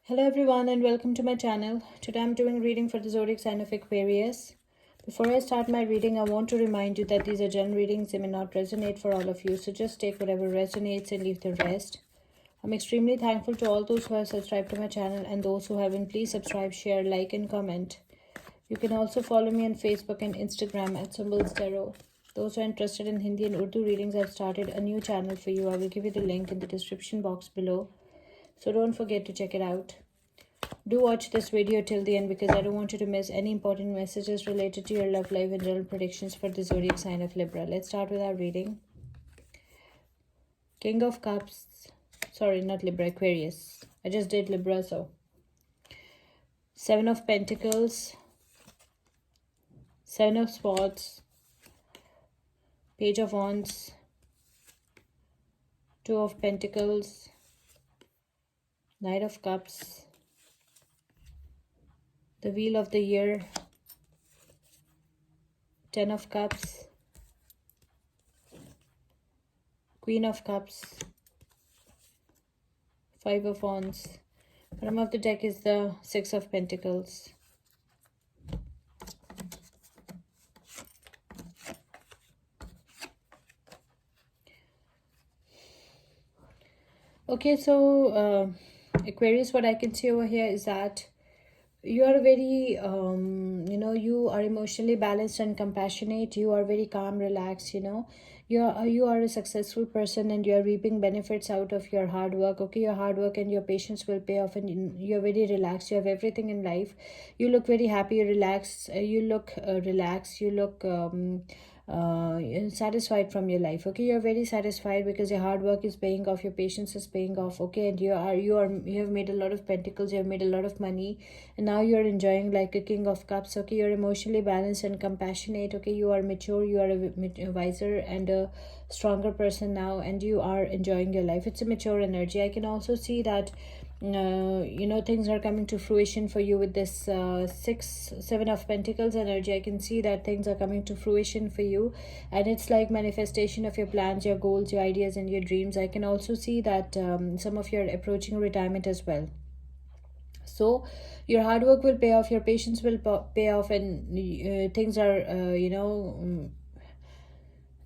Hello everyone and welcome to my channel. Today I'm doing reading for the zodiac sign of Aquarius. Before I start my reading, I want to remind you that these are general readings. They may not resonate for all of you, so just take whatever resonates and leave the rest. I'm extremely thankful to all those who have subscribed to my channel and those who haven't. Please subscribe, share, like and comment. You can also follow me on Facebook and Instagram at Symbols Tarot. Those who are interested in Hindi and Urdu readings, I've started a new channel for you. I will give you the link in the description box below. So don't forget to check it out. Do watch this video till the end because I don't want you to miss any important messages related to your love life and general predictions for the zodiac sign of Libra. Let's start with our reading. King of Cups. Sorry, not Libra, Aquarius. I just did Libra, so. Seven of Pentacles. Seven of Swords. Page of Wands. Two of Pentacles. Knight of Cups. The Wheel of the Year. Ten of Cups. Queen of Cups. Five of Wands. Bottom of the deck is the Six of Pentacles. Okay, so Aquarius, what I can see over here is that you are very you are emotionally balanced and compassionate. You are very calm, relaxed. You are a successful person and you are reaping benefits out of your hard work. Okay, your hard work and your patience will pay off, and you're very relaxed. You have everything in life. You look very happy, relaxed. You look relaxed. You look satisfied from your life. Okay, you're very satisfied because your hard work is paying off, your patience is paying off. Okay, and you have made a lot of pentacles, you have made a lot of money, and now you're enjoying like a king of cups. Okay, you're emotionally balanced and compassionate. Okay, you are mature, you are a wiser and a stronger person now, and you are enjoying your life. It's a mature energy. I can also see that things are coming to fruition for you with this seven of pentacles energy. I can see that things are coming to fruition for you, and it's like manifestation of your plans, your goals, your ideas and your dreams. I can also see that some of you are approaching retirement as well. So your hard work will pay off, your patience will pay off, and things are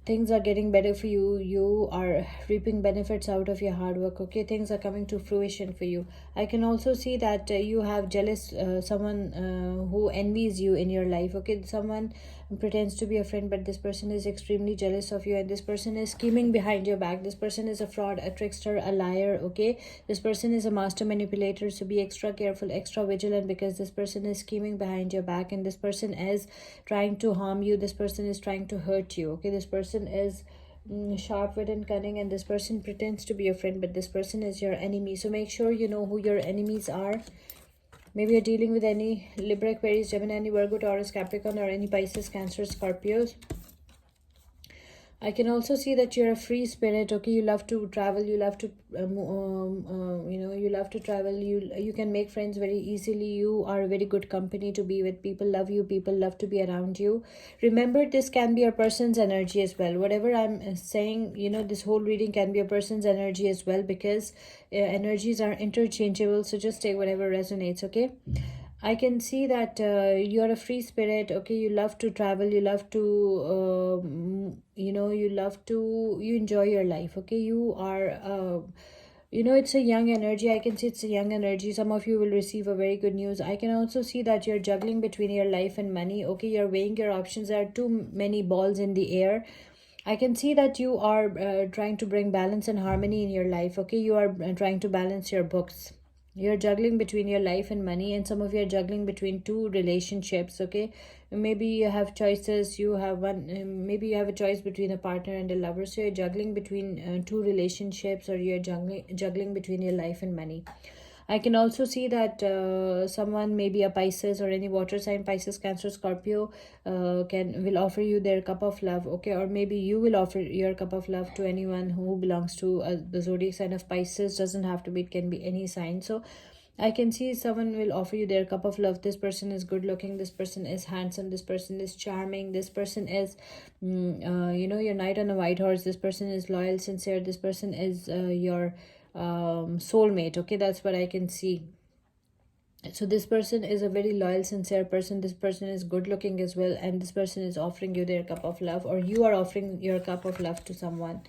things are getting better for you. You are reaping benefits out of your hard work. Okay, things are coming to fruition for you. I can also see that you have jealous someone who envies you in your life. Okay, someone pretends to be a friend, but this person is extremely jealous of you, and this person is scheming behind your back. This person is a fraud, a trickster, a liar. Okay, this person is a master manipulator, so be extra careful, extra vigilant, because this person is scheming behind your back, and this person is trying to harm you. This person is trying to hurt you. Okay, this person is sharp-witted and cunning, and this person pretends to be a friend, but this person is your enemy. So make sure you know who your enemies are. Maybe you're dealing with any Libra, Aquarius, Gemini, Virgo, Taurus, Capricorn, or any Pisces, Cancer, Scorpios. I can also see that you're a free spirit. Okay, you love to travel, you love to you love to travel, you can make friends very easily. You are a very good company to be with. People love you, people love to be around you. Remember, this can be a person's energy as well. Whatever I'm saying, this whole reading can be a person's energy as well, because energies are interchangeable. So just take whatever resonates. Okay, I can see that you're a free spirit. Okay, you love to travel, you love to you enjoy your life. Okay, you are it's a young energy. I can see it's a young energy. Some of you will receive a very good news. I can also see that you're juggling between your life and money. Okay, you're weighing your options. There are too many balls in the air. I can see that you are trying to bring balance and harmony in your life. Okay, you are trying to balance your books. You're juggling between your life and money, and some of you are juggling between two relationships. Okay, maybe you have choices. You have one. Maybe you have a choice between a partner and a lover. So you're juggling between two relationships, or you're juggling between your life and money. I can also see that someone, maybe a Pisces or any water sign, Pisces, Cancer, Scorpio, will offer you their cup of love. Okay, or maybe you will offer your cup of love to anyone who belongs to the zodiac sign of Pisces. Doesn't have to be, it can be any sign. So I can see someone will offer you their cup of love. This person is good looking, this person is handsome, this person is charming, this person is your knight on a white horse, this person is loyal, sincere, this person is your soulmate. Okay, that's what I can see. So this person is a very loyal, sincere person. This person is good looking as well, and this person is offering you their cup of love, or you are offering your cup of love to someone,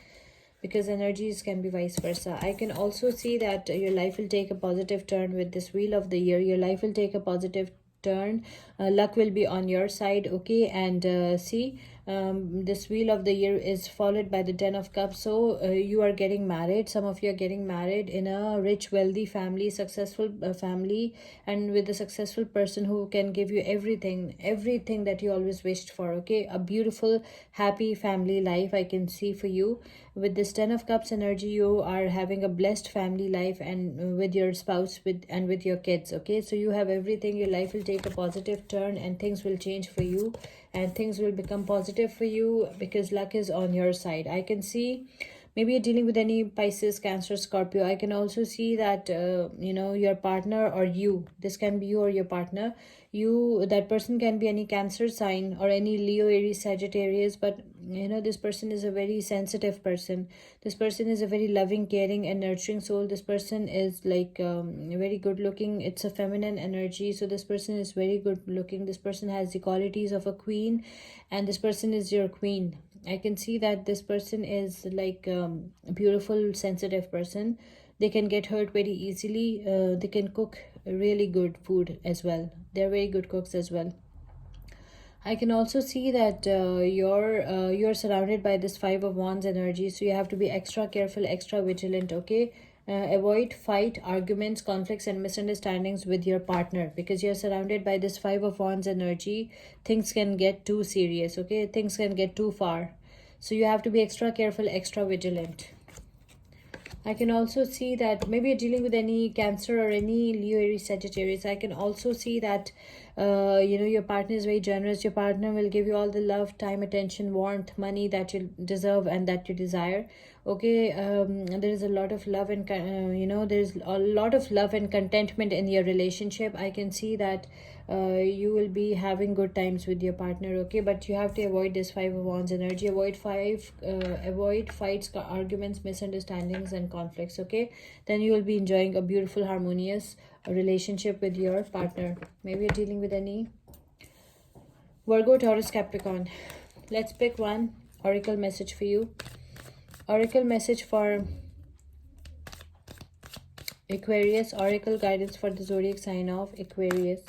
because energies can be vice versa. I can also see that your life will take a positive turn with this wheel of the year. Your life will take a positive turn. Luck will be on your side, okay? And see, this wheel of the year is followed by the 10 of cups. So you are getting married. Some of you are getting married in a rich, wealthy family, successful family, and with a successful person who can give you everything that you always wished for, okay? A beautiful, happy family life I can see for you. With this 10 of cups energy, you are having a blessed family life, and with your spouse, with your kids, okay? So you have everything. Your life will take a positive turn, and things will change for you, and things will become positive for you, because luck is on your side. I can see, maybe you're dealing with any Pisces, Cancer, Scorpio. I can also see that your partner, or you, this can be you or your partner, that person can be any Cancer sign or any Leo, Aries, Sagittarius. But this person is a very sensitive person. This person is a very loving, caring, and nurturing soul. This person is like very good looking. It's a feminine energy, so this person is very good looking. This person has the qualities of a queen, and this person is your queen. I can see that this person is like a beautiful, sensitive person. They can get hurt very easily. They can cook really good food as well. They're very good cooks as well. I can also see that you're surrounded by this Five of Wands energy, so you have to be extra careful, extra vigilant. Okay, avoid fight, arguments, conflicts, and misunderstandings with your partner, because you're surrounded by this Five of Wands energy. Things can get too serious. Okay, things can get too far, so you have to be extra careful, extra vigilant. I can also see that maybe you're dealing with any Cancer or any Leo, Aries, Sagittarius. I can also see that your partner is very generous. Your partner will give you all the love, time, attention, warmth, money that you deserve and that you desire. Okay, there is a lot of love, and there's a lot of love and contentment in your relationship. I can see that you will be having good times with your partner, okay? But you have to avoid this Five of Wands energy. Avoid fights, arguments, misunderstandings, and conflicts, okay? Then you will be enjoying a beautiful, harmonious relationship with your partner. Maybe you're dealing with any Virgo, Taurus, Capricorn. Let's pick one oracle message for you. Oracle message for Aquarius. Oracle guidance for the zodiac sign of Aquarius.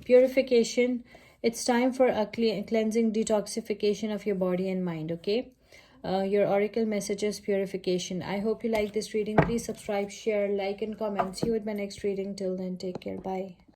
Purification. It's time for a cleansing, detoxification of your body and mind, okay? Your oracle messages, purification. I hope you like this reading. Please subscribe, share, like, and comment. See you with my next reading. Till then, take care. Bye.